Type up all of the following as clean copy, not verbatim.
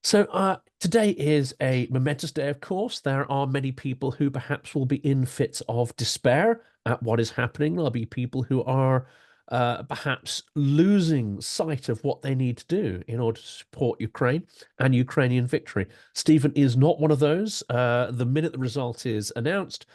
So today is a momentous day, of course. There are many people who perhaps will be in fits of despair at what is happening. There'll be people who are perhaps losing sight of what they need to do in order to support Ukraine and Ukrainian victory. Stephen is not one of those. The minute the result is announced,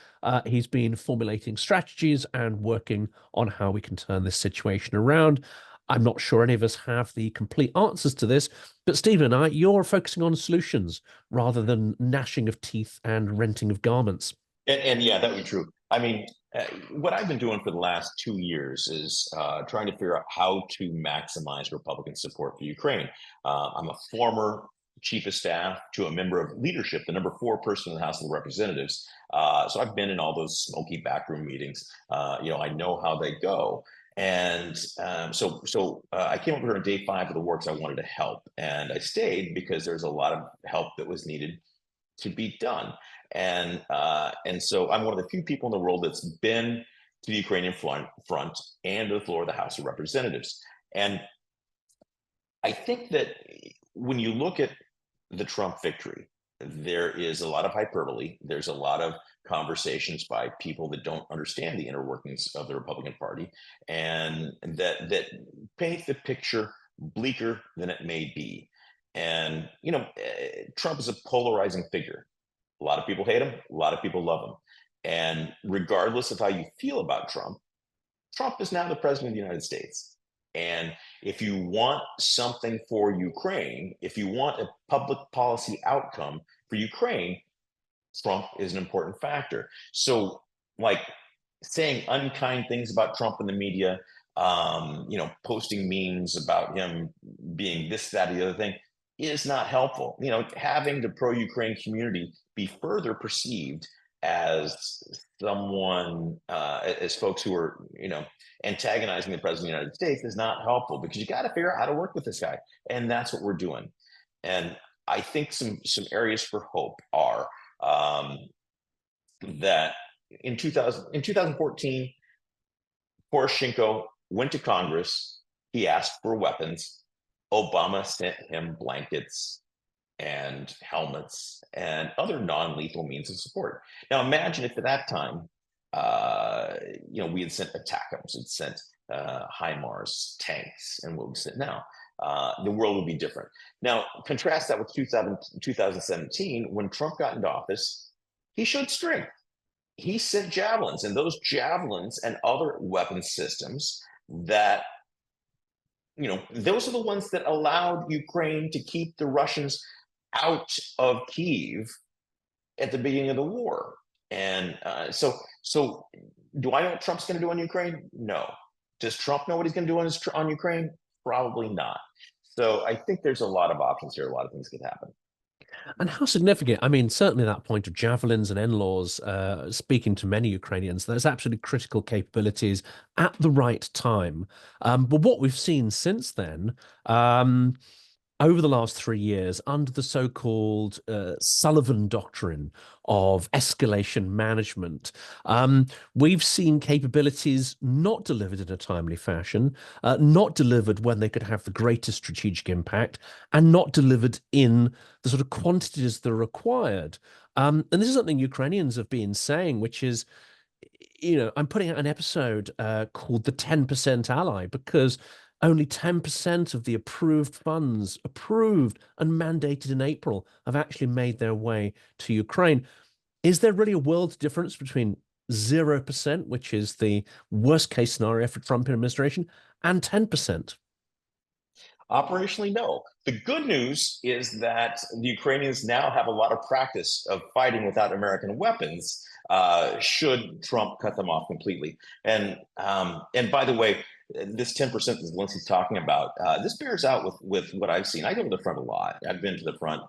he's been formulating strategies and working on how we can turn this situation around. I'm not sure any of us have the complete answers to this, but Stephen and I, you're focusing on solutions rather than gnashing of teeth and renting of garments. And yeah, that would be true. I mean, what I've been doing for the last 2 years is trying to figure out how to maximize Republican support for Ukraine. I'm a former chief of staff to a member of leadership, the number 4 person in the House of Representatives. So I've been in all those smoky backroom meetings. I know how they go. And so I came over here on day 5 of the war because I wanted to help, and I stayed because there's a lot of help that was needed to be done. And so I'm one of the few people in the world that's been to the Ukrainian front and to the floor of the House of Representatives. And I think that when you look at the Trump victory, there is a lot of hyperbole. There's a lot of conversations by people that don't understand the inner workings of the Republican Party, and that paint the picture bleaker than it may be. And Trump is a polarizing figure. A lot of people hate him. A lot of people love him. And regardless of how you feel about Trump, Trump is now the president of the United States. And if you want something for Ukraine, if you want a public policy outcome for Ukraine, Trump is an important factor. So, like, saying unkind things about Trump in the media, posting memes about him being this, that, or the other thing is not helpful. Having the pro-Ukraine community be further perceived as someone, as folks who are, antagonizing the president of the United States is not helpful, because you got to figure out how to work with this guy. And that's what we're doing. And I think some areas for hope are that in 2014, Poroshenko went to Congress. He asked for weapons. Obama sent him blankets and helmets and other non-lethal means of support. Now, imagine if at that time, we had sent ATACMS, had sent HIMARS, tanks, and what we sent now. The world would be different. Now, contrast that with 2017, when Trump got into office. He showed strength. He sent javelins, and those javelins and other weapon systems that, those are the ones that allowed Ukraine to keep the Russians out of Kyiv at the beginning of the war. And so do I know what Trump's going to do on Ukraine? No. Does Trump know what he's going to do on Ukraine? Probably not. So I think there's a lot of options here. A lot of things could happen. And how significant? I mean, certainly that point of javelins and NLAWs, speaking to many Ukrainians, there's absolutely critical capabilities at the right time. But what we've seen since then, over the last 3 years, under the so-called Sullivan doctrine of escalation management, we've seen capabilities not delivered in a timely fashion, not delivered when they could have the greatest strategic impact, and not delivered in the sort of quantities that are required. And this is something Ukrainians have been saying, which is, I'm putting out an episode called The 10% Ally, because only 10% of the approved funds, approved and mandated in April, have actually made their way to Ukraine. Is there really a world difference between 0%, which is the worst case scenario for Trump administration, and 10%? Operationally, no. The good news is that the Ukrainians now have a lot of practice of fighting without American weapons, should Trump cut them off completely. And by the way, this 10% that Zelensky's talking about, this bears out with what I've seen. I go to the front a lot. I've been to the front,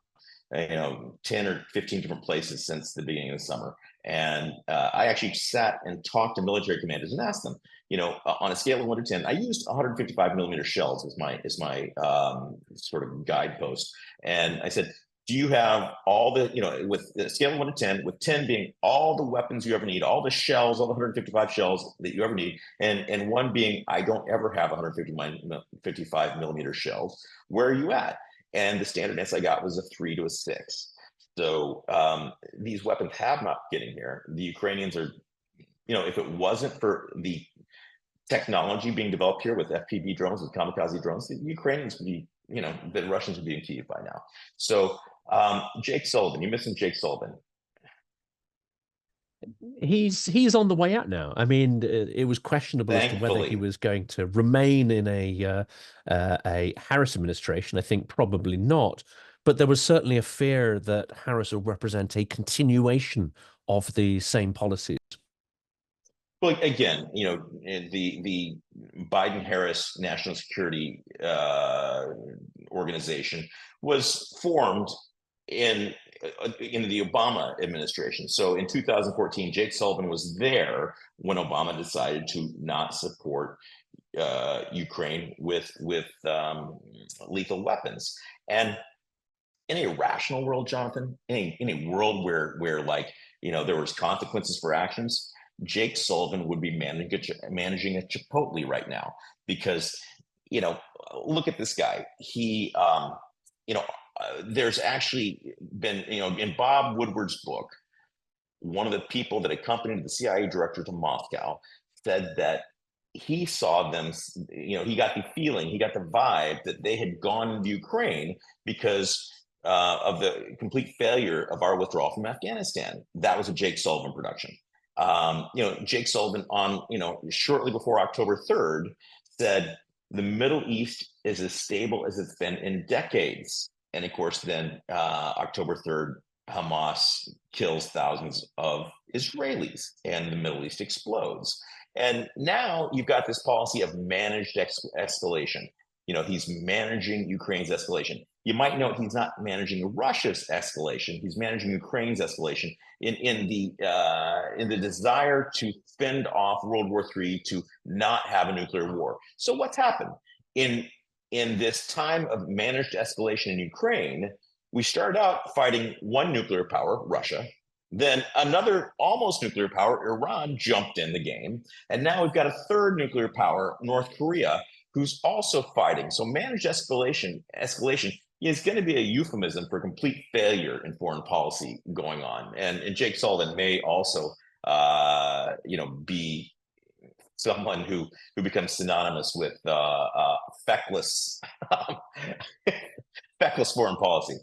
10 or 15 different places since the beginning of the summer. And I actually sat and talked to military commanders and asked them, on a scale of 1 to 10, I used 155 millimeter shells as my sort of guidepost. And I said, do you have all the, with the scale of 1 to 10, with 10 being all the weapons you ever need, all the shells, all the 155 shells that you ever need, and 1 being, I don't ever have 155 millimeter shells, where are you at? and the standard answer I got was a 3 to a 6. So these weapons have not getting here. The Ukrainians are, if it wasn't for the technology being developed here with FPV drones, with kamikaze drones, the Ukrainians would be, the Russians would be in Kyiv by now. So Jake Sullivan, you're missing Jake Sullivan. He's on the way out now. I mean, it was questionable as to whether he was going to remain in a Harris administration. I think probably not, but there was certainly a fear that Harris will represent a continuation of the same policies. Well, again, the Biden-Harris National Security Organization was formed in the Obama administration. So in 2014, Jake Sullivan was there when Obama decided to not support Ukraine with lethal weapons. And in a rational world, Jonathan, in a world where there was consequences for actions, Jake Sullivan would be managing a Chipotle right now, because look at this guy. He there's actually been, in Bob Woodward's book, one of the people that accompanied the CIA director to Moscow said that he saw them, he got the feeling, he got the vibe that they had gone into Ukraine because of the complete failure of our withdrawal from Afghanistan. That was a Jake Sullivan production. Jake Sullivan shortly before October 3rd said the Middle East is as stable as it's been in decades. And of course, then October 3rd, Hamas kills thousands of Israelis and the Middle East explodes. And now you've got this policy of managed escalation. He's managing Ukraine's escalation. You might note he's not managing Russia's escalation. He's managing Ukraine's escalation in the desire to fend off World War III, to not have a nuclear war. So what's happened in this time of managed escalation in Ukraine? We started out fighting one nuclear power, Russia. Then another almost nuclear power, Iran, jumped in the game. And now we've got a third nuclear power, North Korea, who's also fighting. So managed escalation is going to be a euphemism for complete failure in foreign policy going on. And Jake Sullivan may also, be someone who becomes synonymous with feckless, feckless foreign policy.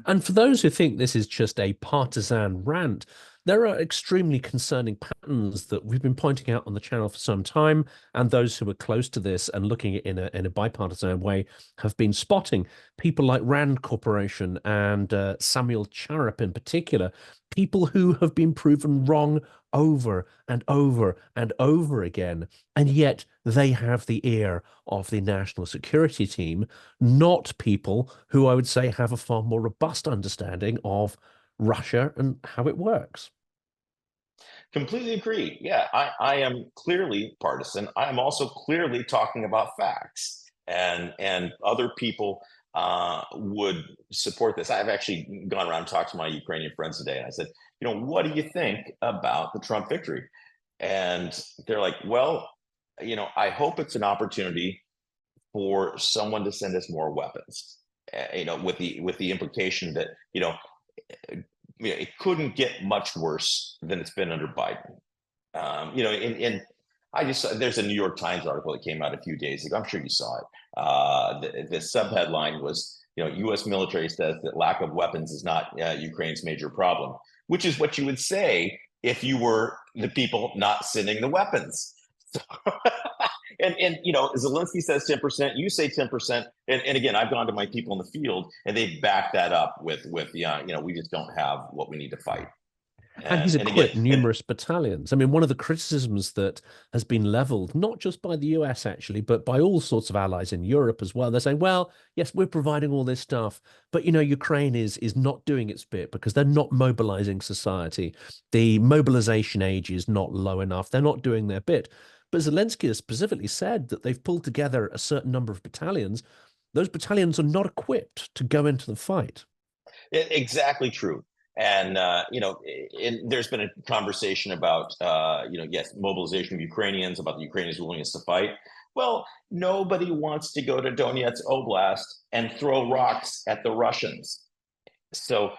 And for those who think this is just a partisan rant, there are extremely concerning patterns that we've been pointing out on the channel for some time, and those who are close to this and looking at it in a bipartisan way have been spotting. People like Rand Corporation and Samuel Charap in particular, people who have been proven wrong over and over and over again, and yet they have the ear of the national security team, not people who I would say have a far more robust understanding of Russia and how it works. Completely agree. Yeah, I am clearly partisan. I am also clearly talking about facts, and other people would support this. I've actually gone around and talked to my Ukrainian friends today, and I said, what do you think about the Trump victory? And they're like, well, I hope it's an opportunity for someone to send us more weapons. With the implication that it couldn't get much worse than it's been under Biden. I just saw, there's a New York Times article that came out a few days ago. I'm sure you saw it. The subheadline was, U.S. military says that lack of weapons is not Ukraine's major problem, which is what you would say if you were the people not sending the weapons. So, and Zelensky says 10%, you say 10%. And again, I've gone to my people in the field and they back that up with we just don't have what we need to fight. And he's equipped numerous battalions. I mean, one of the criticisms that has been leveled, not just by the US actually, but by all sorts of allies in Europe as well, they're saying, well, yes, we're providing all this stuff, but Ukraine is not doing its bit because they're not mobilizing society. The mobilization age is not low enough. They're not doing their bit. But Zelensky has specifically said that they've pulled together a certain number of battalions. Those battalions are not equipped to go into the fight. Exactly true. And, there's been a conversation about, yes, mobilization of Ukrainians, about the Ukrainians' willingness to fight. Well, nobody wants to go to Donetsk Oblast and throw rocks at the Russians. So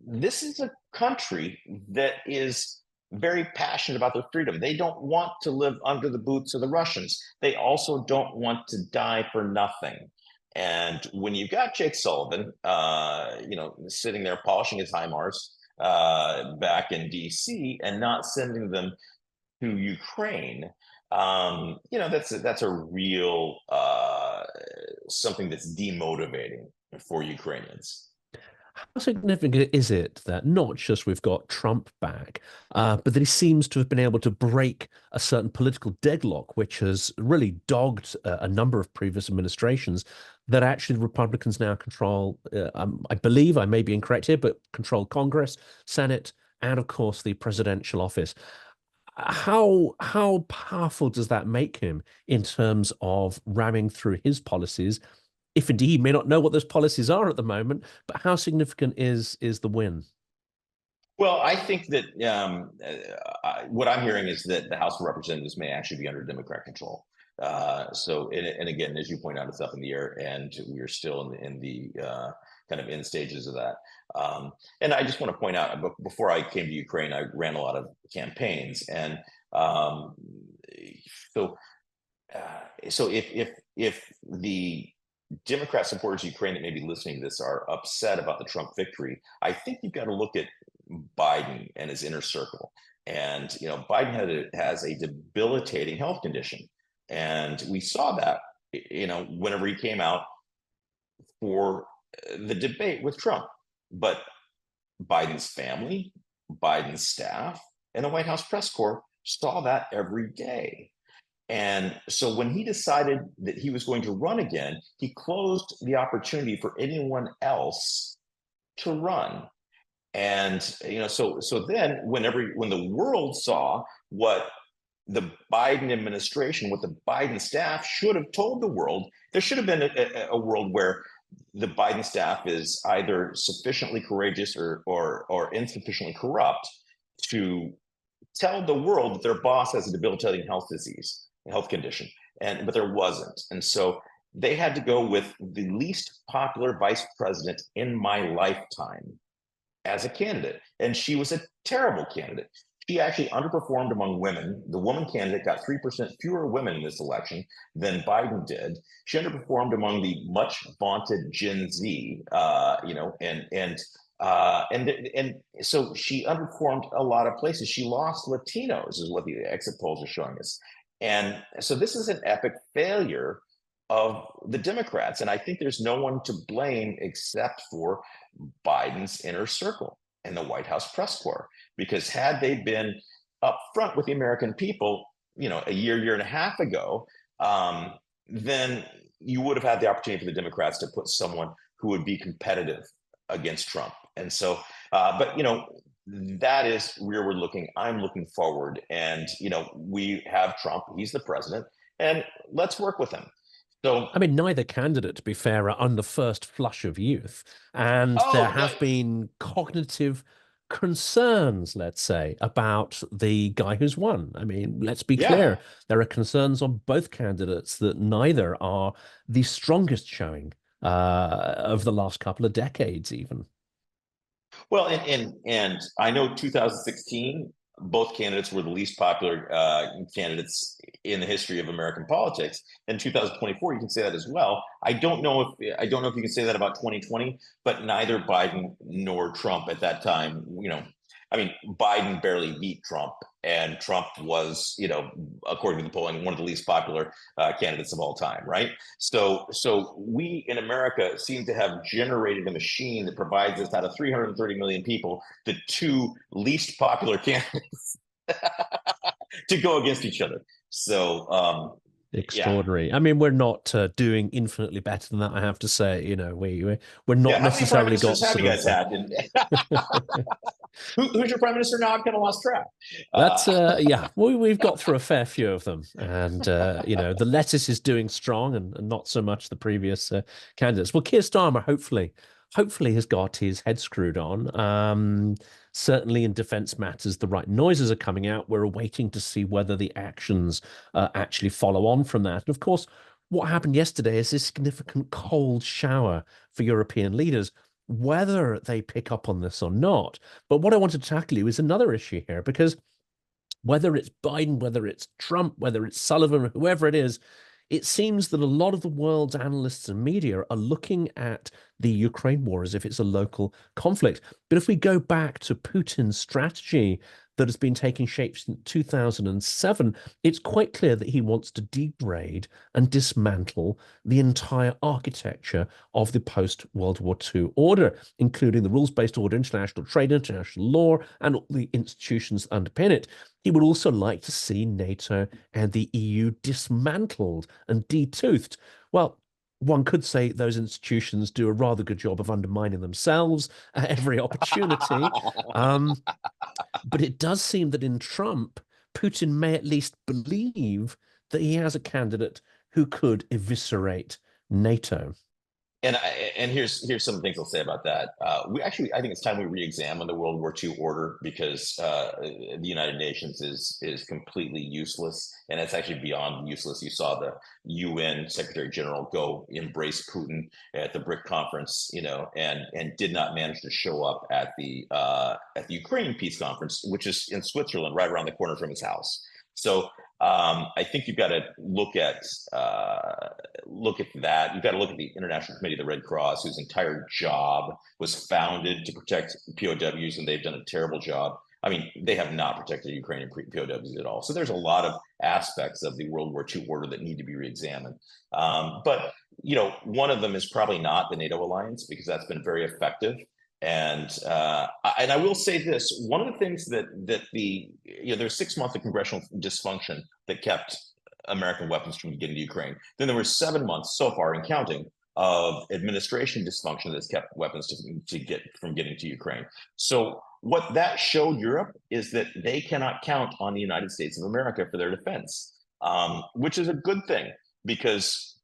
this is a country that is very passionate about their freedom. They don't want to live under the boots of the Russians. They also don't want to die for nothing. And when you've got Jake Sullivan, sitting there polishing his HIMARS back in DC and not sending them to Ukraine, that's a real something that's demotivating for Ukrainians. How significant is it that not just we've got Trump back, but that he seems to have been able to break a certain political deadlock, which has really dogged a number of previous administrations, that actually the Republicans now control, I believe, I may be incorrect here, but control Congress, Senate, and of course the presidential office. How powerful does that make him in terms of ramming through his policies? If indeed he may not know what those policies are at the moment, but how significant is the win? Well, I think that what I'm hearing is that the House of Representatives may actually be under Democrat control. And again, as you point out, it's up in the air, and we're still in the kind of end stages of that. And I just want to point out, before I came to Ukraine, I ran a lot of campaigns, and so if the Democrat supporters of Ukraine that may be listening to this are upset about the Trump victory, I think you've got to look at Biden and his inner circle. And Biden has a debilitating health condition, and we saw that whenever he came out for the debate with Trump. But Biden's family, Biden's staff, and the White House press corps saw that every day. And so when he decided that he was going to run again, he closed the opportunity for anyone else to run. And so then when the world saw what the Biden administration, what the Biden staff should have told the world, there should have been a world where the Biden staff is either sufficiently courageous or insufficiently corrupt to tell the world that their boss has a debilitating health condition, but there wasn't. And so they had to go with the least popular vice president in my lifetime as a candidate. And she was a terrible candidate. She actually underperformed among women. The woman candidate got 3% fewer women in this election than Biden did. She underperformed among the much vaunted Gen Z, and so she underperformed a lot of places. She lost Latinos, is what the exit polls are showing us. And so this is an epic failure of the Democrats. And I think there's no one to blame except for Biden's inner circle and the White House press corps. Because had they been upfront with the American people, a year and a half ago, then you would have had the opportunity for the Democrats to put someone who would be competitive against Trump. And so, that is where we're looking. I'm looking forward. And, we have Trump. He's the president. And let's work with him. So, I mean, neither candidate, to be fair, are on the first flush of youth. And there have been cognitive concerns, let's say, about the guy who's won. I mean, let's be clear. There are concerns on both candidates that neither are the strongest showing of the last couple of decades, even. Well, and I know 2016, both candidates were the least popular candidates in the history of American politics. In 2024, you can say that as well. I don't know if you can say that about 2020, but neither Biden nor Trump at that time, Biden barely beat Trump, and Trump was, according to the polling, one of the least popular candidates of all time, right? So we in America seem to have generated a machine that provides us, out of 330 million people, the two least popular candidates to go against each other. So extraordinary. Yeah. I mean, we're not doing infinitely better than that, I have to say. We're not necessarily got. Have you guys had? Who's your prime minister now? I've kind of lost track. That's we've got through a fair few of them, and the lettuce is doing strong, and not so much the previous candidates. Well, Keir Starmer hopefully has got his head screwed on. Certainly in defense matters, the right noises are coming out. We're waiting to see whether the actions actually follow on from that. And of course, what happened yesterday is a significant cold shower for European leaders, whether they pick up on this or not. But what I want to tackle you is another issue here, because whether it's Biden, whether it's Trump, whether it's Sullivan, whoever it is, it seems that a lot of the world's analysts and media are looking at the Ukraine war as if it's a local conflict. But if we go back to Putin's strategy that has been taking shape since 2007, it's quite clear that he wants to degrade and dismantle the entire architecture of the post-World War II order, including the rules-based order, international trade, international law, and all the institutions that underpin it. He would also like to see NATO and the EU dismantled and detoothed. Well, one could say those institutions do a rather good job of undermining themselves at every opportunity. But it does seem that in Trump, Putin may at least believe that he has a candidate who could eviscerate NATO. And here's some things I'll say about that. I think it's time we re-examine the World War II order, because the United Nations is completely useless, and it's actually beyond useless. You saw the UN Secretary General go embrace Putin at the BRIC conference, and did not manage to show up at the Ukraine peace conference, which is in Switzerland, right around the corner from his house. So I think you've got to look at that. You've got to look at the International Committee of the Red Cross, whose entire job was founded to protect POWs, and they've done a terrible job. I mean, they have not protected Ukrainian POWs at all. So there's a lot of aspects of the World War II order that need to be reexamined. But one of them is probably not the NATO alliance, because that's been very effective. And I will say this: one of the things that there's 6 months of congressional dysfunction that kept American weapons from getting to Ukraine. Then there were 7 months so far, and counting, of administration dysfunction that's kept weapons to get from getting to Ukraine. So what that showed Europe is that they cannot count on the United States of America for their defense, which is a good thing, because,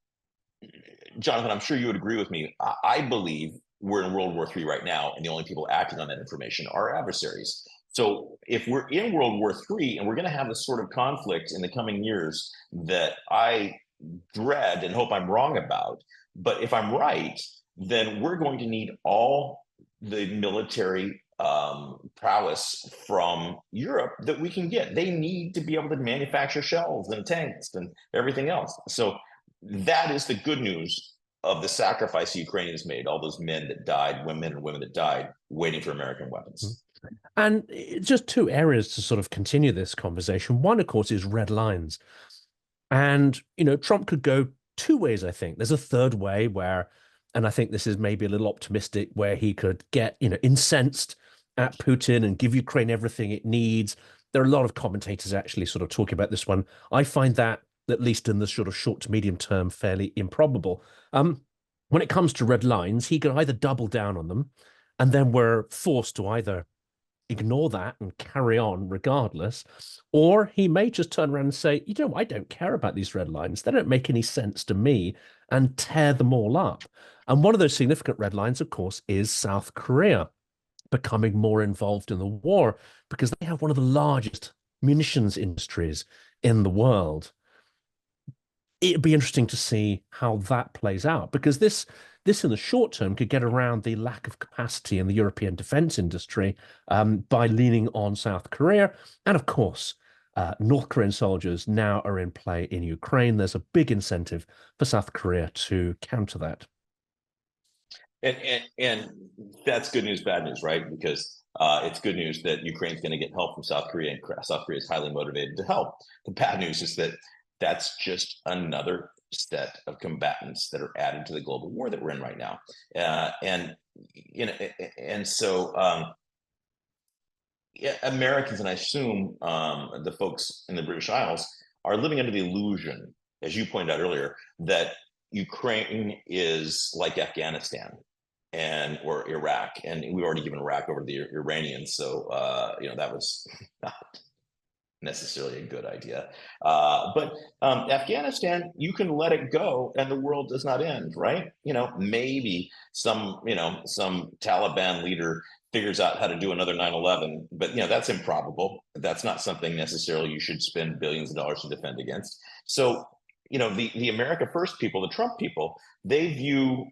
Jonathan, I'm sure you would agree with me. I believe we're in World War III right now, and the only people acting on that information are adversaries. So if we're in World War III and we're going to have this sort of conflict in the coming years that I dread and hope I'm wrong about, but if I'm right, then we're going to need all the military prowess from Europe that we can get. They need to be able to manufacture shells and tanks and everything else. So that is the good news of the sacrifice the Ukrainians made, all those men that died, men and women that died, waiting for American weapons. And just two areas to sort of continue this conversation. One, of course, is red lines. And, Trump could go two ways, I think. There's a third way where, and I think this is maybe a little optimistic, where he could get, incensed at Putin and give Ukraine everything it needs. There are a lot of commentators actually sort of talking about this one. I find that, at least in the sort of short to medium term, fairly improbable. When it comes to red lines, he could either double down on them, and then we're forced to either ignore that and carry on regardless, or he may just turn around and say, I don't care about these red lines. They don't make any sense to me, and tear them all up. And one of those significant red lines, of course, is South Korea becoming more involved in the war, because they have one of the largest munitions industries in the world. It'd be interesting to see how that plays out, because this in the short term could get around the lack of capacity in the European defense industry by leaning on South Korea. And of course, North Korean soldiers now are in play in Ukraine. There's a big incentive for South Korea to counter that. And that's good news, bad news, right? Because it's good news that Ukraine's going to get help from South Korea, and South Korea is highly motivated to help. The bad news is that that's just another set of combatants that are added to the global war that we're in right now. So Americans, and I assume the folks in the British Isles, are living under the illusion, as you pointed out earlier, that Ukraine is like Afghanistan or Iraq, and we've already given Iraq over to the Iranians. So that was necessarily a good idea. But Afghanistan, you can let it go and the world does not end, right? Maybe some Taliban leader figures out how to do another 9/11, but that's improbable. That's not something necessarily you should spend billions of dollars to defend against. So, the America First people, the Trump people, they view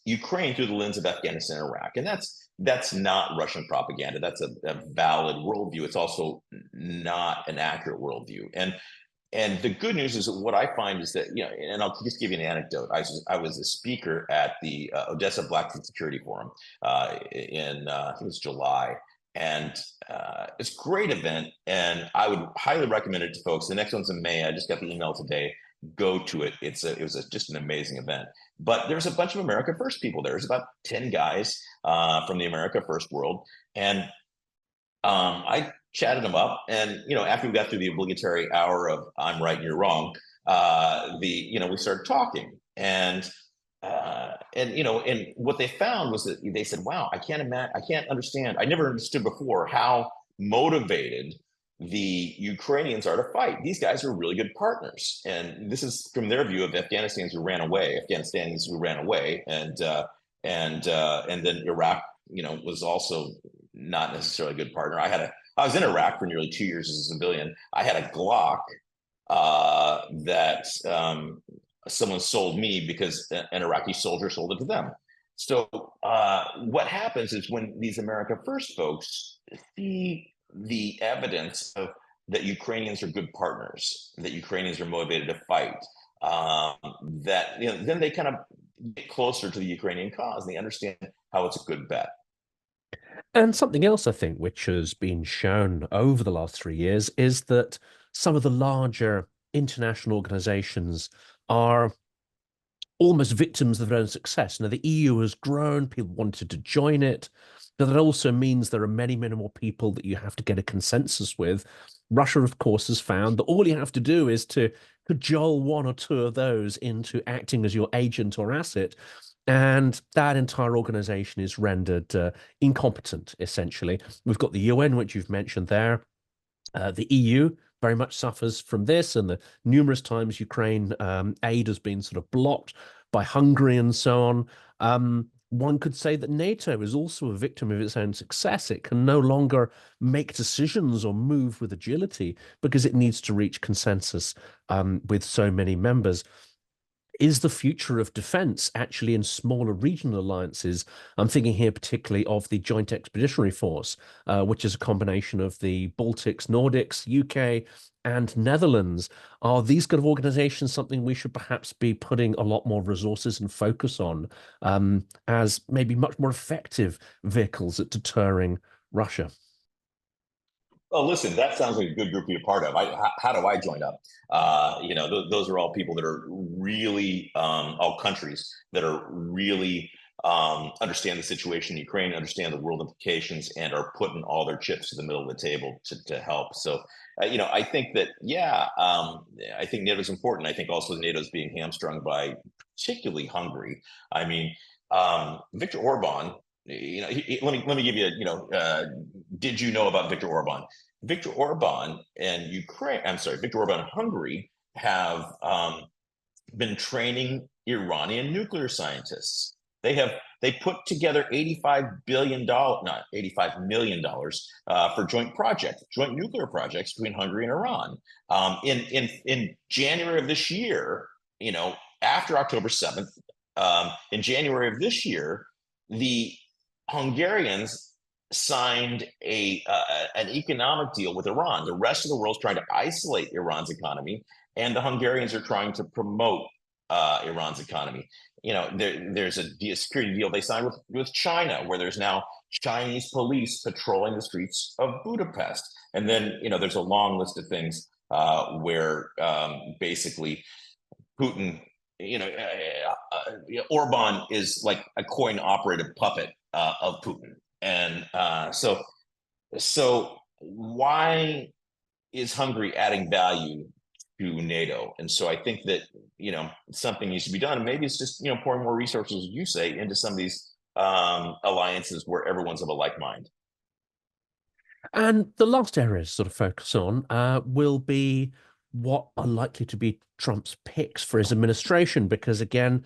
Ukraine through the lens of Afghanistan and Iraq, and that's not Russian propaganda. That's a valid worldview. It's also not an accurate worldview. And the good news is that what I find is that, and I'll just give you an anecdote. I was a speaker at the Odessa Black Security Forum in I think it was July, and it's a great event, and I would highly recommend it to folks. The next one's in May. I just got the email today. Go to it. It was just an amazing event. But there's a bunch of America First people there. There's about 10 guys from the America First world, and I chatted them up. And after we got through the obligatory hour of "I'm right and you're wrong," we started talking, and what they found was that they said, "Wow, I can't understand. I never understood before how motivated the Ukrainians are to fight. These guys are really good partners." And this is from their view of Afghanistanians who ran away, and then Iraq, was also not necessarily a good partner. I was in Iraq for nearly 2 years as a civilian. I had a Glock that someone sold me because an Iraqi soldier sold it to them. So what happens is when these America First folks see the evidence of that Ukrainians are good partners, that Ukrainians are motivated to fight, then they kind of get closer to the Ukrainian cause, and they understand how it's a good bet. And something else I think which has been shown over the last 3 years is that some of the larger international organizations are almost victims of their own success. Now, the EU has grown, people wanted to join it, but that also means there are many, many more people that you have to get a consensus with. Russia, of course, has found that all you have to do is to cajole one or two of those into acting as your agent or asset, and that entire organization is rendered incompetent, essentially. We've got the UN, which you've mentioned there. The EU very much suffers from this, and the numerous times Ukraine aid has been sort of blocked by Hungary and so on. One could say that NATO is also a victim of its own success. It can no longer make decisions or move with agility because it needs to reach consensus with so many members. Is the future of defense actually in smaller regional alliances? I'm thinking here particularly of the Joint Expeditionary Force, which is a combination of the Baltics, Nordics, UK, and Netherlands. Are these kind of organizations something we should perhaps be putting a lot more resources and focus on as maybe much more effective vehicles at deterring Russia? Oh, listen, that sounds like a good group to be a part of. How do I join up? Those are all people that are really, all countries that are really understand the situation in Ukraine, understand the world implications, and are putting all their chips to the middle of the table to help. So, I think that, I think NATO is important. I think also NATO is being hamstrung by particularly Hungary. I mean, Viktor Orban, let me give you, did you know about Viktor Orban? Viktor Orban and Viktor Orban and Hungary have been training Iranian nuclear scientists. They put together $85 billion, not $85 million, for joint nuclear projects between Hungary and Iran. In January of this year, after October 7th, in January of this year, the Hungarians signed an economic deal with Iran. The rest of the world's trying to isolate Iran's economy, and the Hungarians are trying to promote Iran's economy. There's a security deal they signed with China, where there's now Chinese police patrolling the streets of Budapest. And then, there's a long list of things where basically Putin, Orban is like a coin-operated puppet of Putin. And so why is Hungary adding value to NATO? And so I think that, something needs to be done. And maybe it's just, pouring more resources, as you say, into some of these alliances where everyone's of a like mind. And the last areas sort of focus on will be what are likely to be Trump's picks for his administration, because again,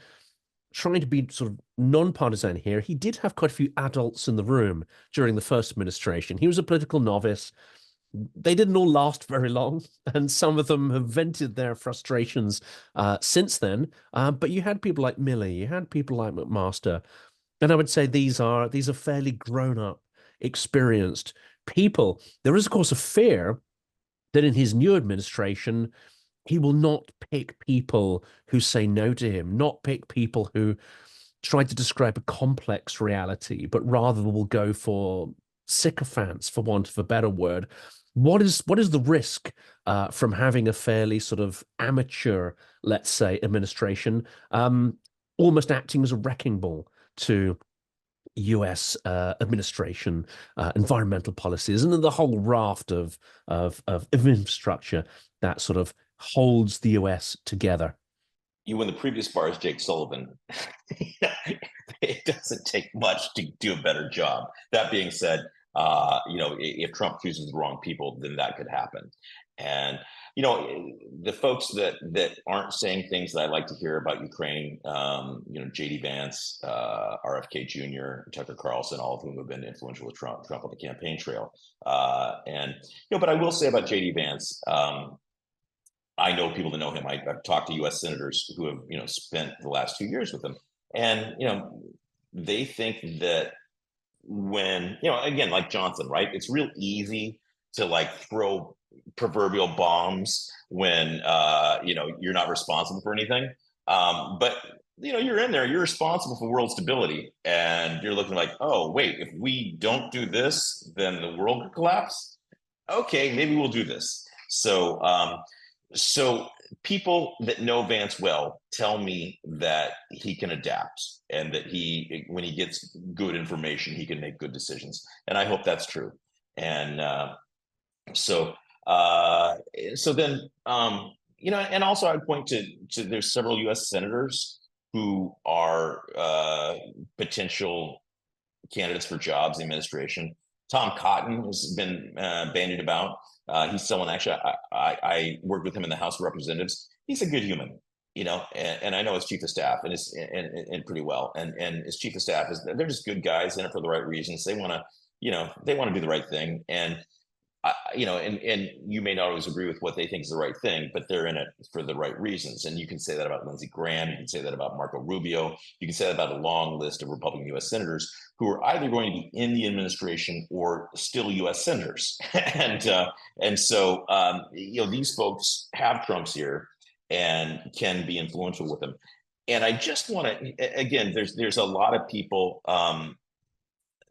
trying to be sort of non-partisan here, he did have quite a few adults in the room during the first administration. He was a political novice. They didn't all last very long, and some of them have vented their frustrations since then. But you had people like Milley, you had people like McMaster, and I would say these are fairly grown-up, experienced people. There is, of course, a fear that in his new administration, he will not pick people who say no to him, not pick people who try to describe a complex reality, but rather will go for sycophants, for want of a better word. What is the risk from having a fairly sort of amateur, let's say, administration, almost acting as a wrecking ball to US administration, environmental policies, and then the whole raft of infrastructure that sort of holds the US together? You win the previous bar is Jake Sullivan. It doesn't take much to do a better job. That being said, if Trump chooses the wrong people, then that could happen. And the folks that aren't saying things that I like to hear about Ukraine, JD Vance, RFK Jr., Tucker Carlson, all of whom have been influential with Trump on the campaign trail. But I will say about JD Vance, I know people that know him. I've talked to U.S. senators who have, spent the last 2 years with him, and they think that when, again, like Johnson, right? It's real easy to like throw proverbial bombs when you're not responsible for anything. But you're in there, you're responsible for world stability, and you're looking like, oh wait, if we don't do this, then the world could collapse. Okay, maybe we'll do this. So people that know Vance well tell me that he can adapt and that when he gets good information, he can make good decisions. And I hope that's true. And so then, and also I'd point to there's several U.S. senators who are potential candidates for jobs in the administration. Tom Cotton has been bandied about. He's someone, actually, I worked with him in the House of Representatives. He's a good human, and I know his chief of staff and pretty well. And his chief of staff they're just good guys in it for the right reasons. They want to, do the right thing. And and you may not always agree with what they think is the right thing, but they're in it for the right reasons. And you can say that about Lindsey Graham. You can say that about Marco Rubio. You can say that about a long list of Republican U.S. senators who are either going to be in the administration or still U.S. senators. and so these folks have Trump's ear and can be influential with them. And I just want to, again, there's a lot of people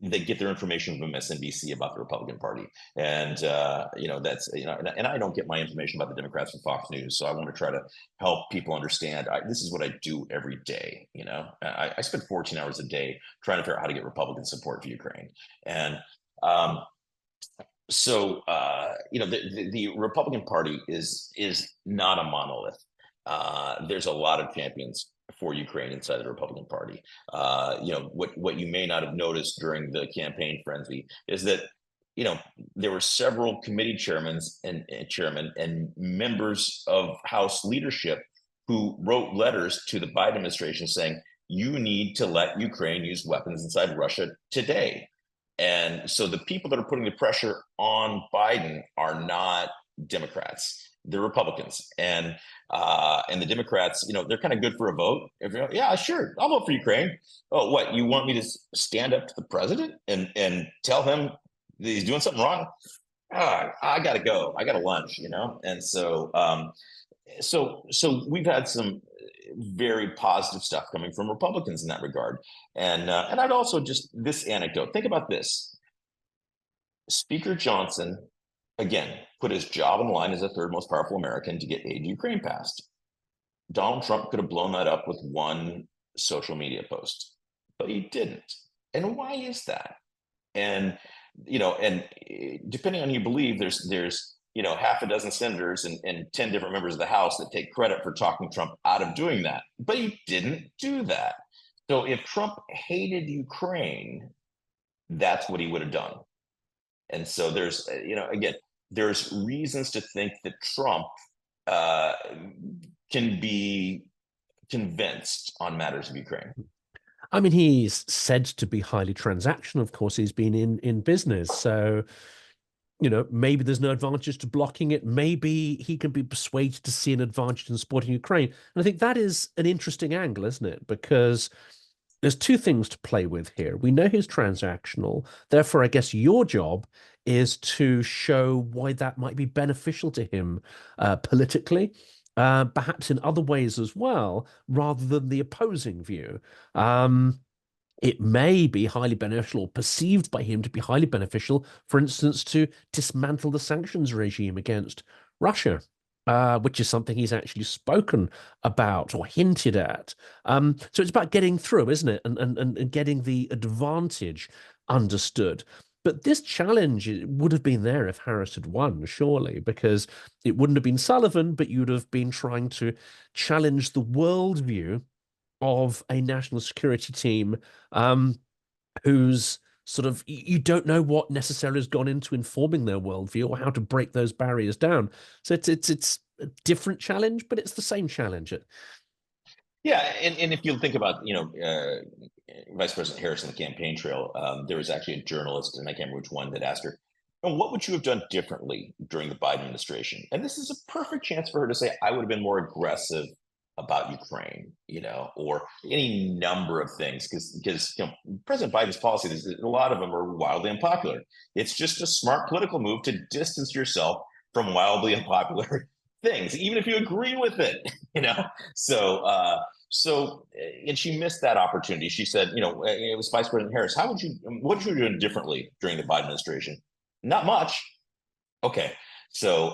that get their information from MSNBC about the Republican Party, and that's and I don't get my information about the Democrats from Fox News. So I want to try to help people understand. This is what I do every day. I spend 14 hours a day trying to figure out how to get Republican support for Ukraine, and the Republican Party is not a monolith. There's a lot of champions for Ukraine inside the Republican Party. What you may not have noticed during the campaign frenzy is that there were several committee chairmen and members of House leadership who wrote letters to the Biden administration saying, you need to let Ukraine use weapons inside Russia today. And so the people that are putting the pressure on Biden are not Democrats. They're Republicans, and the Democrats, they're kind of good for a vote. Yeah, sure, I'll vote for Ukraine. Oh, what, you want me to stand up to the president and tell him that he's doing something wrong? I gotta go. I got a lunch, And so, so we've had some very positive stuff coming from Republicans in that regard. And I'd also just this anecdote. Think about this. Speaker Johnson, again, put his job on the line as the third most powerful American to get aid to Ukraine passed. Donald Trump could have blown that up with one social media post, but he didn't. And why is that? And depending on who you believe, there's half a dozen senators and 10 different members of the House that take credit for talking Trump out of doing that, but he didn't do that. So if Trump hated Ukraine, that's what he would have done. And so there's, again, there's reasons to think that Trump uh, can be convinced on matters of Ukraine. I mean, he's said to be highly transactional. Of course, he's been in business. So, maybe there's no advantage to blocking it. Maybe he can be persuaded to see an advantage in supporting Ukraine. And I think that is an interesting angle, isn't it? Because there's two things to play with here. We know he's transactional. Therefore, I guess your job is to show why that might be beneficial to him politically, perhaps in other ways as well, rather than the opposing view. It may be highly beneficial, or perceived by him to be highly beneficial, for instance, to dismantle the sanctions regime against Russia, which is something he's actually spoken about or hinted at. So it's about getting through, isn't it? And getting the advantage understood. But this challenge would have been there if Harris had won, surely, because it wouldn't have been Sullivan, but you'd have been trying to challenge the worldview of a national security team whose sort of you don't know what necessarily has gone into informing their worldview or how to break those barriers down. So it's a different challenge, but it's the same challenge. Yeah, and if you think about, Vice President Harris on the campaign trail, there was actually a journalist, and I can't remember which one, that asked her, what would you have done differently during the Biden administration? And this is a perfect chance for her to say, I would have been more aggressive about Ukraine, or any number of things, because President Biden's policies, a lot of them are wildly unpopular. It's just a smart political move to distance yourself from wildly unpopular things, even if you agree with it, So, and she missed that opportunity. She said, it was Vice President Harris. What would you do differently during the Biden administration? Not much. Okay. So,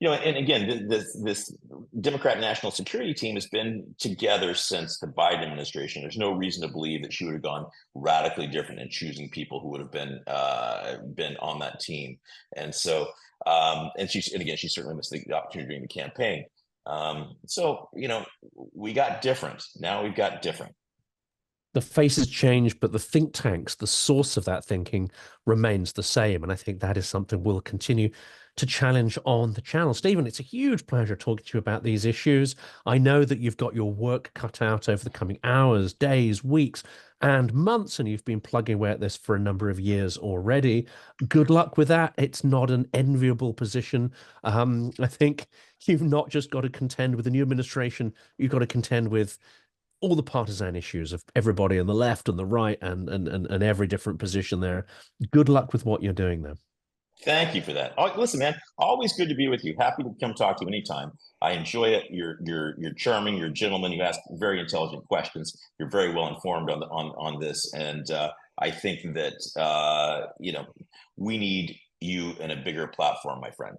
and again, this Democrat National Security Team has been together since the Biden administration. There's no reason to believe that she would have gone radically different in choosing people who would have been on that team. And so, and again, she certainly missed the opportunity during the campaign. So, we got different. Now we've got different. The faces change, but the think tanks, the source of that thinking remains the same. And I think that is something we'll continue to challenge on the channel. Stephen, it's a huge pleasure talking to you about these issues. I know that you've got your work cut out over the coming hours, days, weeks, and months, and you've been plugging away at this for a number of years already. Good luck with that. It's not an enviable position. I think you've not just got to contend with the new administration, you've got to contend with all the partisan issues of everybody on the left and the right and every different position there. Good luck with what you're doing there. Thank you for that. Oh, listen, man, always good to be with you. Happy to come talk to you anytime. I enjoy it. You're charming. You're a gentleman. You ask very intelligent questions. You're very well informed on this, and I think that we need you in a bigger platform, my friend.